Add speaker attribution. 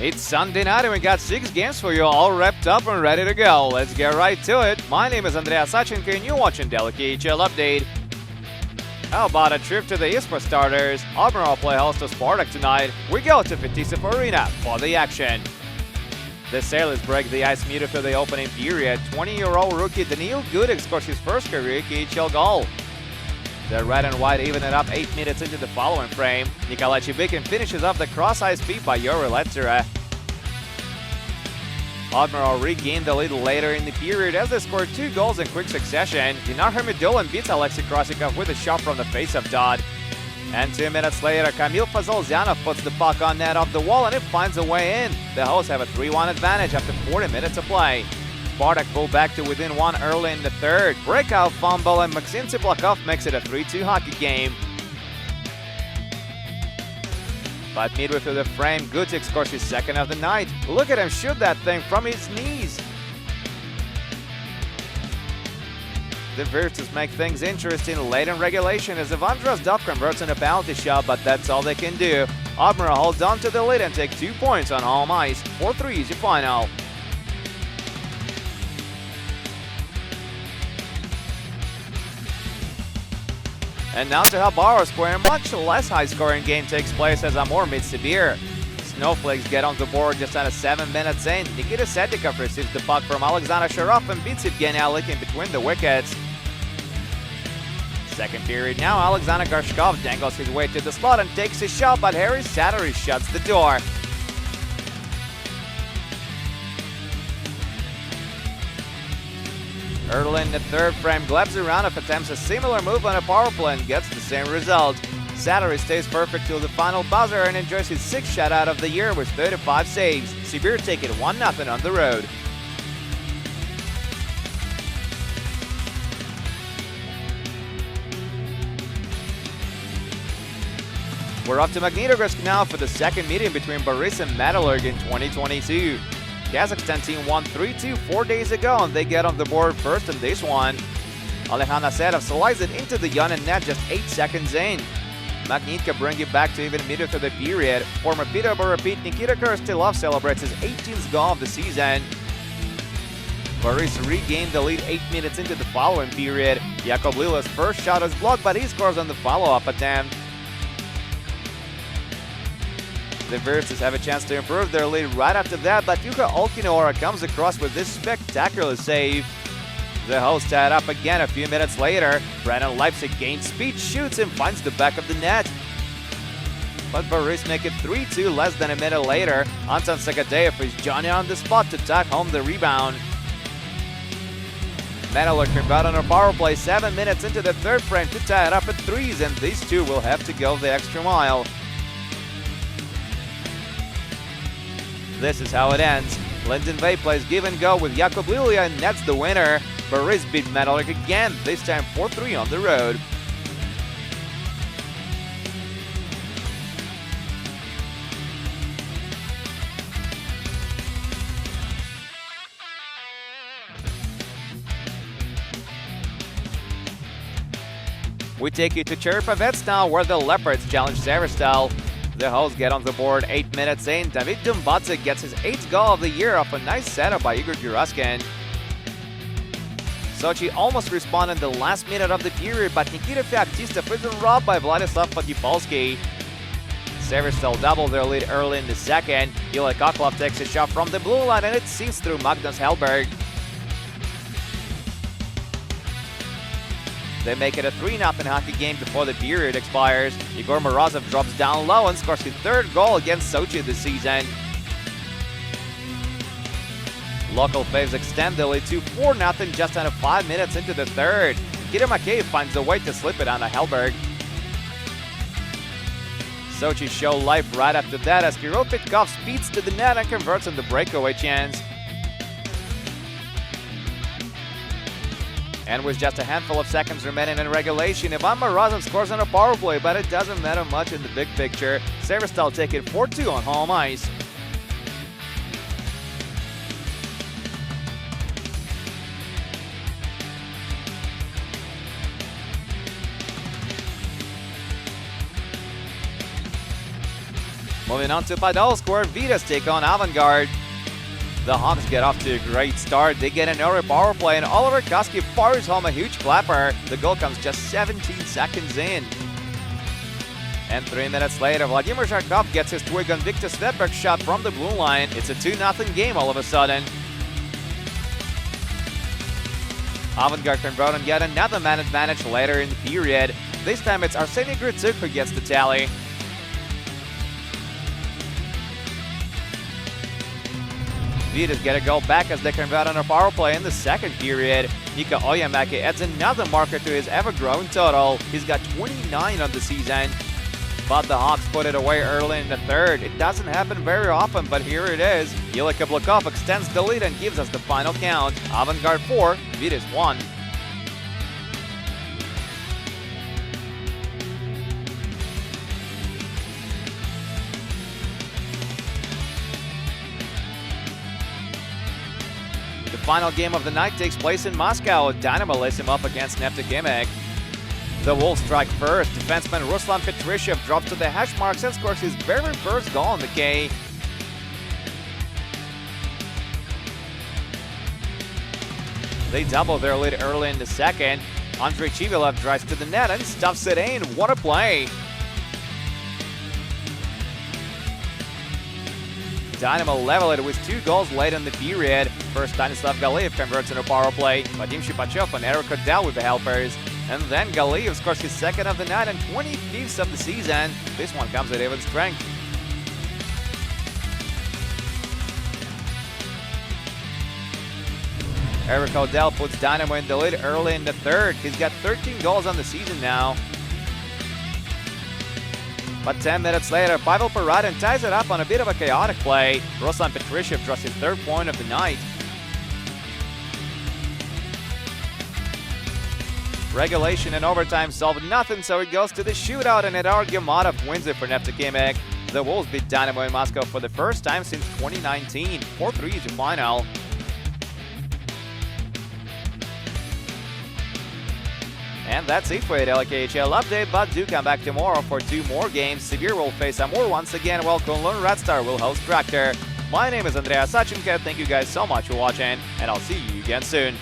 Speaker 1: It's Sunday night and we got 6 games for you all wrapped up and ready to go. Let's get right to it. My name is Andrea Sachenko and you're watching the KHL Update. How about a trip to the East for starters? Admiral play host to Spartak tonight. We go to Vityaz Arena for the action. The Sailors break the ice meter for the opening period. 20-year-old rookie Daniil Gudik scores his first career KHL goal. The red and white even it up 8 minutes into the following frame. Nikolai Chibikin finishes off the cross-ice feed by Yuri Letzera. Admiral regained the lead later in the period as they scored 2 goals in quick succession. Dinar Hamidulin beats Alexei Krasikov with a shot from the face-off dot. And 2 minutes later, Kamil Fazolzyanov puts the puck on net off the wall and it finds a way in. The hosts have a 3-1 advantage after 40 minutes of play. Spartak pulled back to within 1 early in the third. Breakout fumble and Maxim Tsiplakov makes it a 3-2 hockey game. But midway through the frame, Gudik scores his second of the night. Look at him shoot that thing from his knees. The Virtus make things interesting late in regulation as Avangard converts on a penalty shot, but that's all they can do. Amur holds on to the lead and take 2 points on home ice. 4-3 is your final. And now to help Barys, where a much less high-scoring game takes place as Amur meets Sibir. Snowflakes get on the board just under 7 minutes in. Nikita Sedikov receives the puck from Alexander Sharov and beats Evgeny Alik between the wickets. Second period now, Alexander Gorshkov dangles his way to the slot and takes a shot, but Harry Sattery shuts the door. Early in the third frame, Gleb Zuranov attempts a similar move on a power play and gets the same result. Sattery stays perfect till the final buzzer and enjoys his 6th shutout of the year with 35 saves. Sibir take it 1-0 on the road. We're off to Magnitogorsk now for the second meeting between Barys and Metallurg in 2022. Kazakhstan team won 3-2 4 days ago and they get on the board first in this one. Alehan Asadov slides it into the Yonin net just 8 seconds in. Magnitka bring it back to even midway through the period. Former Peterborough repeat Nikita Korostilov celebrates his 18th goal of the season. Barys regained the lead 8 minutes into the following period. Jakub Lila's first shot is blocked, but he scores on the follow-up attempt. The Virtus have a chance to improve their lead right after that, but Yuka Olkinora comes across with this spectacular save. The hosts tied up again a few minutes later. Brandon Leipzig gains speed, shoots and finds the back of the net. But Barys make it 3-2 less than a minute later. Anton Sagadeyev is Johnny on the spot to tack home the rebound. Metallurg convert on a power play 7 minutes into the third frame to tie it up at 3s, and these two will have to go the extra mile. This is how it ends. Lyndon Vey plays give and go with Jakub Lilia and nets the winner. Barys beat Metallurg again, this time 4-3 on the road. We take you to Cherpovets now, where the Leopards challenge Severstal. The hosts get on the board 8 minutes in. David Dumbatze gets his 8th goal of the year off a nice setup by Igor Guraskin. Sochi almost responded in the last minute of the period, but Nikita Feoktistov isn't robbed by Vladislav Podipolsky. Severstal doubled their lead early in the second. Ilya Koklov takes a shot from the blue line and it sees through Magnus Hellberg. They make it a 3-0 hockey game before the period expires. Igor Morozov drops down low and scores his 3rd goal against Sochi this season. Local faves extend the lead to 4-0 just under 5 minutes into the third. Nikita Makeyev finds a way to slip it onto Hellberg. Sochi show life right after that as Kirill Pitkov speeds to the net and converts on the breakaway chance. And with just a handful of seconds remaining in regulation, Ivan Morozov scores on a power play, but it doesn't matter much in the big picture. Severstal take it 4-2 on home ice. Moving on to Podolsk, where Vityaz take on Avangard. The Hawks get off to a great start. They get an early power play, and Oliver Koski fires home a huge clapper. The goal comes just 17 seconds in. And 3 minutes later, Vladimir Zharkov gets his twig on Viktor Svedberg's shot from the blue line. It's a 2-0 game all of a sudden. Avangard convert and get another man advantage later in the period. This time it's Arseny Gritsuk who gets the tally. Vityaz get a goal back as they convert on a power play in the second period. Nika Oyamaki adds another marker to his ever-growing total. He's got 29 on the season. But the Hawks put it away early in the third. It doesn't happen very often, but here it is. Ilya Kablakov extends the lead and gives us the final count. Avangard 4, Vityaz 1. The final game of the night takes place in Moscow. Dynamo lays him up against Neftekhimik. The Wolves strike first. Defenseman Ruslan Petryshev drops to the hash marks and scores his very first goal on the K. They double their lead early in the second. Andrei Chivilev drives to the net and stuffs it in. What a play! Dynamo level it with 2 goals late in the period. First, Stanislav Galiev converts in a power play. Vadim Shipachev and Eric Odell with the helpers. And then Galiev scores his second of the night and 25th of the season. This one comes at even strength. Eric Odell puts Dynamo in the lead early in the third. He's got 13 goals on the season now. But 10 minutes later, Pavel Paradin ties it up on a bit of a chaotic play. Ruslan Petryshev draws his 3rd point of the night. Regulation and overtime solved nothing, so it goes to the shootout, and Edar Gemadov wins it for Neftekhimik. The Wolves beat Dynamo in Moscow for the first time since 2019, 4-3 to final. And that's it for the KHL update, but do come back tomorrow for 2 more games. Sibir will face Amur once again, while Kunlun Red Star will host Traktor. My name is Andrea Sachenko. Thank you guys so much for watching, and I'll see you again soon.